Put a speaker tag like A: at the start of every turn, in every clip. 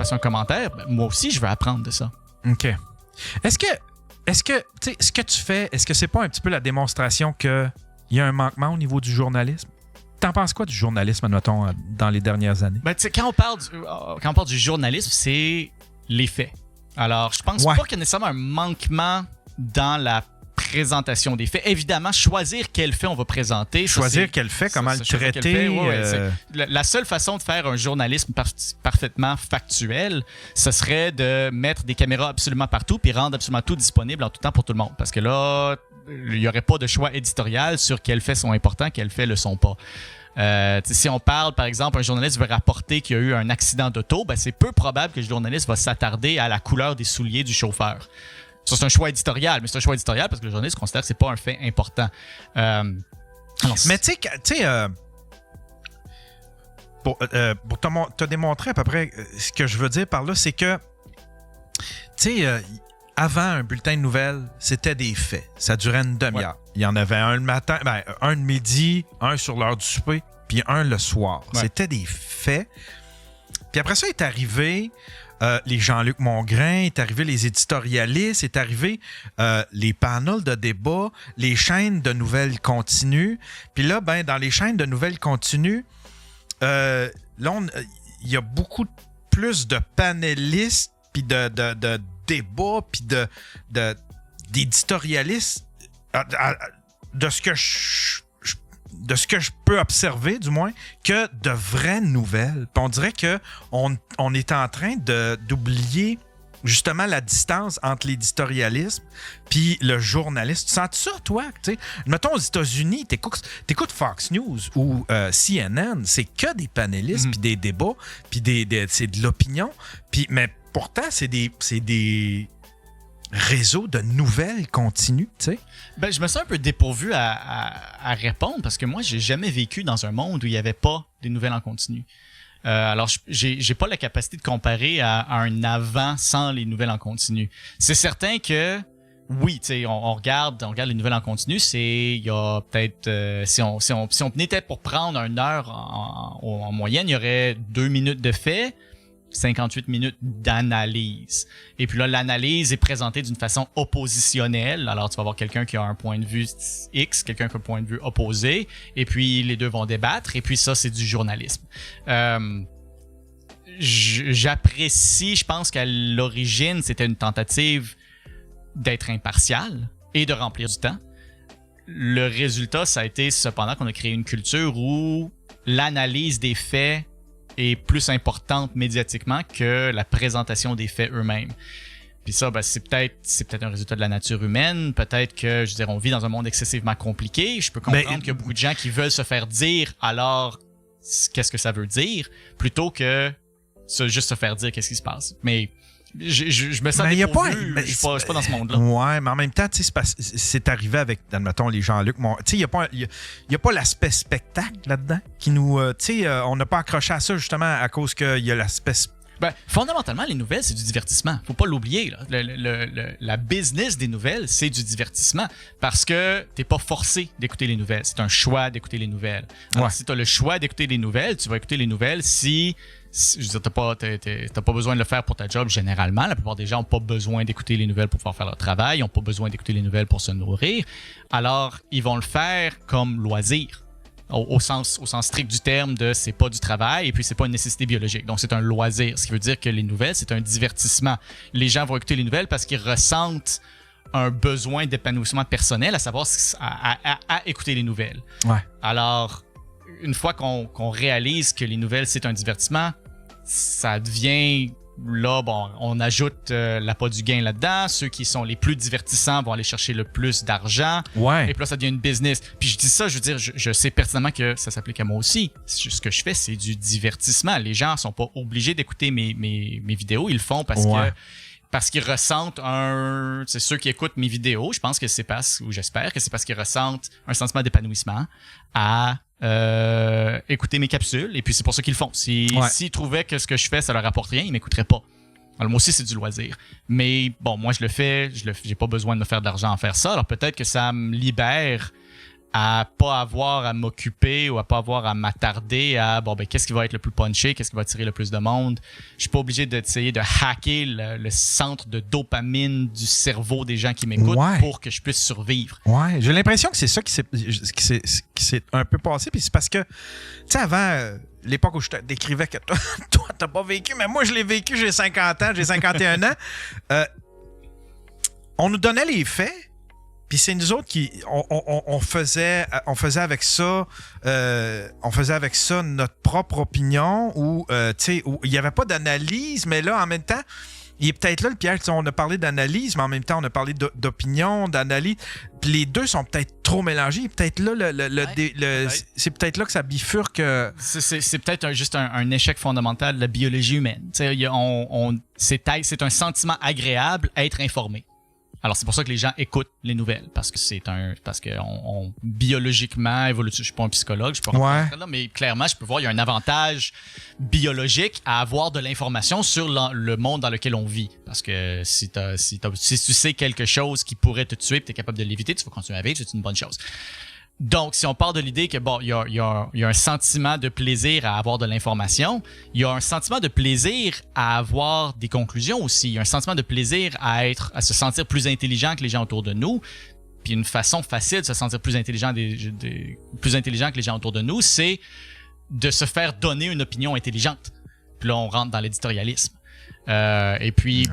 A: fasse un commentaire, ben, moi aussi, je veux apprendre de ça.
B: OK. Est-ce que tu sais, ce que tu fais, est-ce que c'est pas un petit peu la démonstration qu'il y a un manquement au niveau du journalisme? T'en penses quoi du journalisme, admettons, dans les dernières années?
A: Ben, quand on parle du journalisme, c'est les faits. Alors, je pense pas qu'il y a nécessairement un manquement dans la présentation des faits. Évidemment, choisir quel fait on va présenter.
B: Choisir quel fait, comment le traiter.
A: La seule façon de faire un journalisme parfaitement factuel, ce serait de mettre des caméras absolument partout puis rendre absolument tout disponible en tout temps pour tout le monde. Parce que là, il n'y aurait pas de choix éditorial sur quels faits sont importants, quels faits ne le sont pas. Si on parle, par exemple, un journaliste veut rapporter qu'il y a eu un accident d'auto, ben c'est peu probable que le journaliste va s'attarder à la couleur des souliers du chauffeur. Ça, c'est un choix éditorial, mais c'est un choix éditorial parce que le journaliste considère que c'est pas un fait important.
B: Mais tu sais, pour te démontrer à peu près ce que je veux dire par là, c'est que, tu sais, avant un bulletin de nouvelles, c'était des faits. Ça durait une demi-heure. Ouais. Il y en avait un le matin, un le midi, un sur l'heure du souper, puis un le soir. Ouais. C'était des faits. Puis après ça, est arrivé les Jean-Luc Mongrain, est arrivé les éditorialistes, est arrivé les panels de débat, les chaînes de nouvelles continues. Puis là, ben, dans les chaînes de nouvelles continues, là, il y a beaucoup plus de panélistes, puis de débats, puis d'éditorialistes, de ce que je peux observer, du moins, que de vraies nouvelles. Puis on dirait qu'on est en train d'oublier justement la distance entre l'éditorialisme puis le journaliste. Tu sens ça, toi? T'sais? Mettons, aux États-Unis, t'écoutes Fox News ou CNN, c'est que des panélistes, puis des débats, puis c'est de l'opinion. Mais pourtant, c'est des réseaux de nouvelles continues, tu sais.
A: Ben, je me sens un peu dépourvu à répondre parce que moi, j'ai jamais vécu dans un monde où il n'y avait pas des nouvelles en continu. Alors, j'ai pas la capacité de comparer à un avant sans les nouvelles en continu. C'est certain que, oui, tu sais, on regarde les nouvelles en continu, il y a peut-être, si on était pour prendre une heure en moyenne, il y aurait 2 minutes de fait, 58 minutes d'analyse. Et puis là, l'analyse est présentée d'une façon oppositionnelle. Alors, tu vas avoir quelqu'un qui a un point de vue X, quelqu'un qui a un point de vue opposé, et puis les deux vont débattre, et puis ça, c'est du journalisme. J'apprécie, je pense qu'à l'origine, c'était une tentative d'être impartial et de remplir du temps. Le résultat, ça a été cependant qu'on a créé une culture où l'analyse des faits est plus importante médiatiquement que la présentation des faits eux-mêmes. Puis ça, ben, c'est peut-être un résultat de la nature humaine. Peut-être que, je veux dire, on vit dans un monde excessivement compliqué. Je peux comprendre qu'il y a beaucoup de gens qui veulent se faire dire alors qu'est-ce que ça veut dire, plutôt que juste se faire dire qu'est-ce qui se passe. Mais je me sens dépourvu. Je suis pas dans ce monde-là.
B: Ouais, mais en même temps, c'est arrivé avec, admettons, les Jean-Luc. Il n'y a pas l'aspect spectacle là-dedans qui nous... on n'a pas accroché à ça justement à cause qu'il y a l'aspect...
A: Ben, fondamentalement, les nouvelles, c'est du divertissement. Faut pas l'oublier. Là. La business des nouvelles, c'est du divertissement parce que t'es pas forcé d'écouter les nouvelles. C'est un choix d'écouter les nouvelles. Alors, si tu as le choix d'écouter les nouvelles, tu vas écouter les nouvelles si je veux dire, t'as pas besoin de le faire pour ta job généralement. La plupart des gens n'ont pas besoin d'écouter les nouvelles pour pouvoir faire leur travail. Ils n'ont pas besoin d'écouter les nouvelles pour se nourrir. Alors, ils vont le faire comme loisir. Au sens strict du terme de c'est pas du travail et puis c'est pas une nécessité biologique. Donc, c'est un loisir. Ce qui veut dire que les nouvelles, c'est un divertissement. Les gens vont écouter les nouvelles parce qu'ils ressentent un besoin d'épanouissement personnel, à savoir à écouter les nouvelles.
B: Ouais.
A: Alors, une fois qu'on réalise que les nouvelles, c'est un divertissement, ça devient... Là, bon, on ajoute l'appât du gain là-dedans. Ceux qui sont les plus divertissants vont aller chercher le plus d'argent.
B: Ouais.
A: Et puis là, ça devient une business. Puis je dis ça, je veux dire, je sais pertinemment que ça s'applique à moi aussi. Ce que je fais, c'est du divertissement. Les gens sont pas obligés d'écouter mes vidéos. Ils le font parce qu'ils ressentent c'est ceux qui écoutent mes vidéos. Je pense que c'est ou j'espère que c'est parce qu'ils ressentent un sentiment d'épanouissement à écouter mes capsules, et puis c'est pour ça qu'ils le font. S'ils trouvaient que ce que je fais, ça leur apporte rien, ils m'écouteraient pas. Alors moi aussi, c'est du loisir. Mais bon, moi, je le fais, j'ai pas besoin de me faire d'argent à faire ça. Alors peut-être que ça me libère à pas avoir à m'occuper ou à pas avoir à m'attarder à qu'est-ce qui va être le plus punché, qu'est-ce qui va attirer le plus de monde. Je suis pas obligé d'essayer de hacker le centre de dopamine du cerveau des gens qui m'écoutent pour que je puisse survivre.
B: Ouais, j'ai l'impression que c'est ça qui s'est un peu passé, puis c'est parce que, tu sais, avant, l'époque où je te décrivais que toi, t'as pas vécu, mais moi, je l'ai vécu, j'ai 50 ans, j'ai 51 ans, on nous donnait les faits. Puis c'est nous autres qui on faisait avec ça notre propre opinion où tu sais où il y avait pas d'analyse, mais là en même temps il est peut-être là le piège. On a parlé d'analyse, mais en même temps on a parlé d'opinion, d'analyse. Puis les deux sont peut-être trop mélangés. Peut-être là c'est peut-être là que ça bifurque.
A: C'est peut-être juste un échec fondamental de la biologie humaine. Tu sais, c'est un sentiment agréable être informé. Alors, c'est pour ça que les gens écoutent les nouvelles, parce que biologiquement, évolutif, je suis pas un psychologue, je suis pas là, mais clairement, je peux voir, il y a un avantage biologique à avoir de l'information sur le monde dans lequel on vit. Parce que si tu sais quelque chose qui pourrait te tuer et tu es capable de l'éviter, tu vas continuer à vivre, c'est une bonne chose. Donc, si on part de l'idée que il y a un sentiment de plaisir à avoir de l'information, il y a un sentiment de plaisir à avoir des conclusions aussi. Il y a un sentiment de plaisir à se sentir plus intelligent que les gens autour de nous. Puis une façon facile de se sentir plus intelligent plus intelligent que les gens autour de nous, c'est de se faire donner une opinion intelligente. Puis là, on rentre dans l'éditorialisme. Et puis,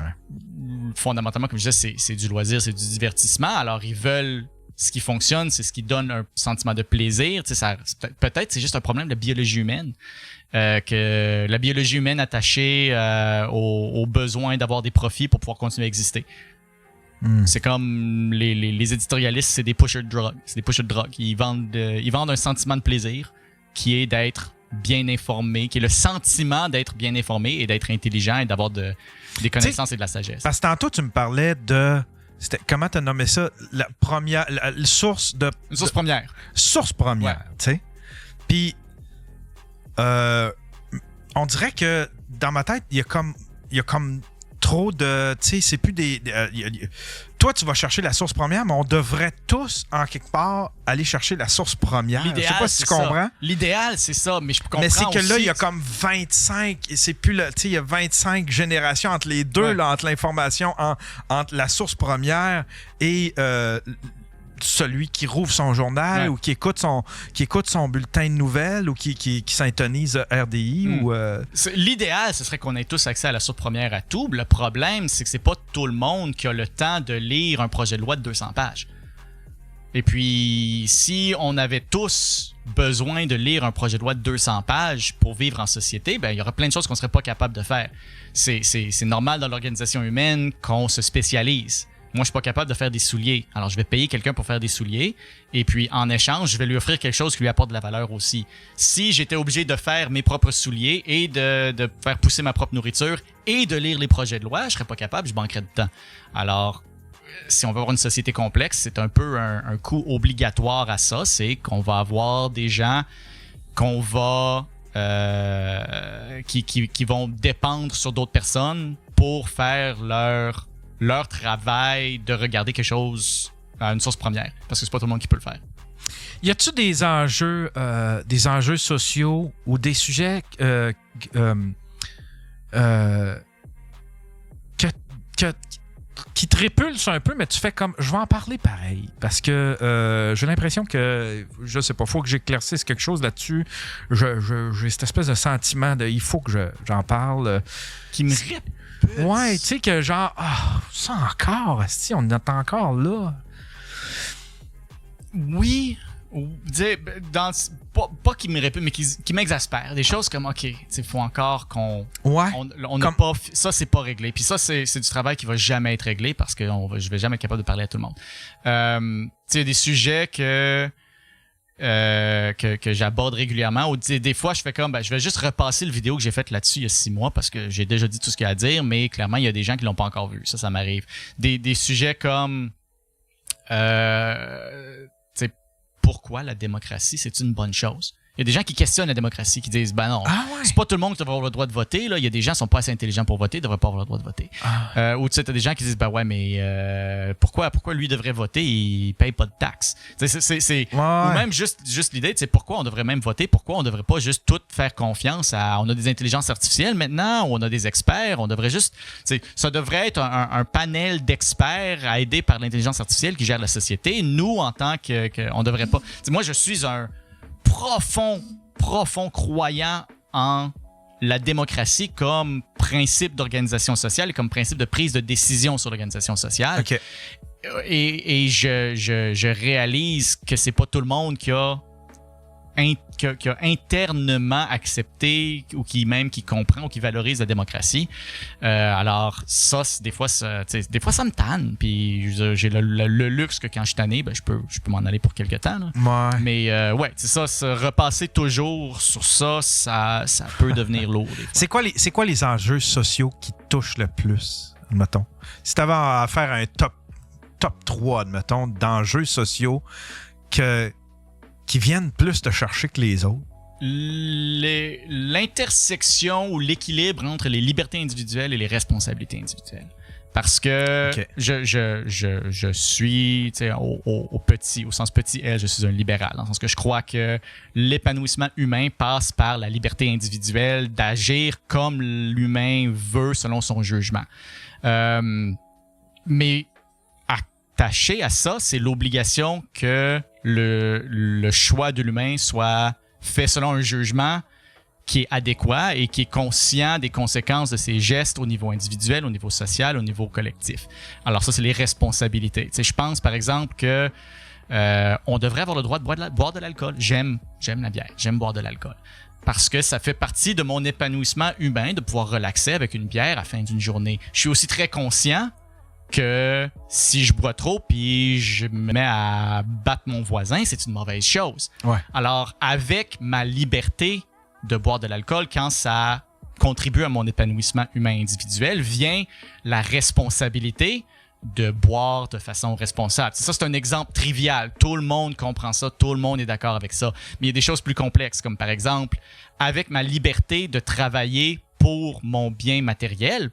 A: fondamentalement, comme je disais, c'est du loisir, c'est du divertissement. Alors, ils veulent... Ce qui fonctionne, c'est ce qui donne un sentiment de plaisir. Tu sais, peut-être c'est juste un problème de biologie humaine. Que la biologie humaine attachée au besoin d'avoir des profits pour pouvoir continuer à exister. C'est comme les éditorialistes, c'est des pushers de drogue. C'est des pushers de drogue. Ils vendent un sentiment de plaisir qui est d'être bien informé, qui est le sentiment d'être bien informé et d'être intelligent et d'avoir des connaissances et de la sagesse.
B: Parce que tantôt, tu me parlais de... comment tu as nommé ça? La source de...
A: Une source première.
B: Source première, tu sais. Puis, on dirait que dans ma tête, il y a comme trop de... Tu sais, c'est plus des... toi, tu vas chercher la source première, mais on devrait tous, en quelque part, aller chercher la source première. Je sais pas si tu comprends.
A: L'idéal, c'est ça, mais je comprends aussi...
B: Mais c'est que là, il y a comme 25... C'est plus le... Tu sais, il y a 25 générations entre les deux, là, entre l'information, entre la source première et... celui qui rouvre son journal ou qui écoute son bulletin de nouvelles ou qui s'intonise RDI ou
A: L'idéal, ce serait qu'on ait tous accès à la source première à tout. Le problème, c'est que c'est pas tout le monde qui a le temps de lire un projet de loi de 200 pages. Et puis, si on avait tous besoin de lire un projet de loi de 200 pages pour vivre en société, il y aurait plein de choses qu'on serait pas capable de faire. C'est normal dans l'organisation humaine qu'on se spécialise. Moi, je suis pas capable de faire des souliers. Alors, je vais payer quelqu'un pour faire des souliers. Et puis, en échange, je vais lui offrir quelque chose qui lui apporte de la valeur aussi. Si j'étais obligé de faire mes propres souliers et de faire pousser ma propre nourriture et de lire les projets de loi, je serais pas capable, je manquerais de temps. Alors, si on veut avoir une société complexe, c'est un peu un coût obligatoire à ça. C'est qu'on va avoir des gens qu'on va... qui vont dépendre sur d'autres personnes pour faire leur travail de regarder quelque chose à une source première, parce que c'est pas tout le monde qui peut le faire.
B: Y a-tu des enjeux sociaux ou des sujets qui te répulsent un peu, mais tu fais comme, je vais en parler pareil, parce que j'ai l'impression que, je sais pas, faut que j'éclaircisse quelque chose là-dessus. J'ai cette espèce de sentiment de, il faut que j'en parle.
A: Qui me répulse.
B: Ouais, tu sais que genre, ça encore, si on est encore là.
A: Oui, pas qui me répulse, mais qui m'exaspère. Des choses comme, OK, il faut encore qu'on...
B: Ouais.
A: On n'a pas... Ça, c'est pas réglé. Puis ça, c'est du travail qui va jamais être réglé parce que je vais jamais être capable de parler à tout le monde. Tu sais, des sujets que j'aborde régulièrement. Ou des fois, je fais comme, je vais juste repasser le vidéo que j'ai faite là-dessus il y a 6 mois parce que j'ai déjà dit tout ce qu'il y a à dire, mais clairement, il y a des gens qui l'ont pas encore vu. Ça m'arrive. Des sujets comme, tu sais, pourquoi la démocratie, c'est une bonne chose? Il y a des gens qui questionnent la démocratie, qui disent ben non,
B: ouais.
A: c'est pas tout le monde qui devrait avoir le droit de voter. Là. Il y a des gens qui sont pas assez intelligents pour voter, ils devraient pas avoir le droit de voter. Ou tu sais, t'as des gens qui disent ben ouais, mais pourquoi lui devrait voter, il paye pas de taxes. Ou même juste l'idée, tu sais, pourquoi on devrait même voter, pourquoi on devrait pas juste tout faire confiance à. On a des intelligences artificielles maintenant, on a des experts, on devrait juste. Ça devrait être un panel d'experts aidés par l'intelligence artificielle qui gère la société. Nous, en tant que on devrait pas. T'sais, moi, je suis un profond croyant en la démocratie comme principe d'organisation sociale et comme principe de prise de décision sur l'organisation sociale.
B: Okay.
A: Et je réalise que c'est pas tout le monde qui a internement accepté ou qui comprend ou qui valorise la démocratie. Alors ça, des fois ça me tanne. Puis j'ai le luxe que quand je suis tanné, ben, je peux m'en aller pour quelque temps. Là.
B: Ouais.
A: Mais ouais, c'est ça, se repasser toujours sur ça peut devenir lourd.
B: C'est quoi les enjeux sociaux qui te touchent le plus, admettons? Si tu avais à faire un top 3, admettons, d'enjeux sociaux qui viennent plus te chercher que les autres?
A: L'intersection ou l'équilibre entre les libertés individuelles et les responsabilités individuelles. Parce que je suis, au sens petit L, je suis un libéral. Dans le sens que je crois que l'épanouissement humain passe par la liberté individuelle d'agir comme l'humain veut selon son jugement. Mais attaché à ça, c'est l'obligation que le choix de l'humain soit fait selon un jugement qui est adéquat et qui est conscient des conséquences de ses gestes au niveau individuel, au niveau social, au niveau collectif. Alors ça, c'est les responsabilités. Tu sais, je pense, par exemple, que on devrait avoir le droit de boire de l'alcool. J'aime la bière, j'aime boire de l'alcool. Parce que ça fait partie de mon épanouissement humain de pouvoir relaxer avec une bière à la fin d'une journée. Je suis aussi très conscient que si je bois trop puis je me mets à battre mon voisin, c'est une mauvaise chose.
B: Ouais.
A: Alors, avec ma liberté de boire de l'alcool, quand ça contribue à mon épanouissement humain individuel, vient la responsabilité de boire de façon responsable. Ça, c'est un exemple trivial. Tout le monde comprend ça, tout le monde est d'accord avec ça. Mais il y a des choses plus complexes, comme par exemple, avec ma liberté de travailler pour mon bien matériel,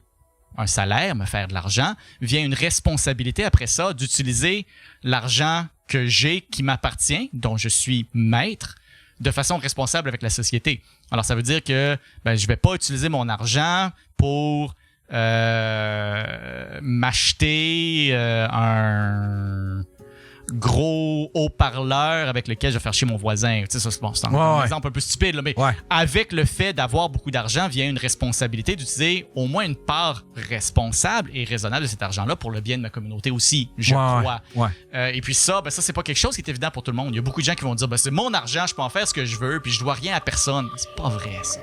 A: un salaire, me faire de l'argent, vient une responsabilité après ça d'utiliser l'argent que j'ai, qui m'appartient, dont je suis maître, de façon responsable avec la société. Alors, ça veut dire que je vais pas utiliser mon argent pour m'acheter un gros haut-parleur avec lequel je vais faire chier mon voisin. Tu sais, ça, c'est un exemple un peu stupide, là, mais avec le fait d'avoir beaucoup d'argent vient une responsabilité d'utiliser au moins une part responsable et raisonnable de cet argent-là pour le bien de ma communauté aussi, je crois. Et puis ça, ça, c'est pas quelque chose qui est évident pour tout le monde. Il y a beaucoup de gens qui vont dire, c'est mon argent, je peux en faire ce que je veux, puis je dois rien à personne. C'est pas vrai, ça.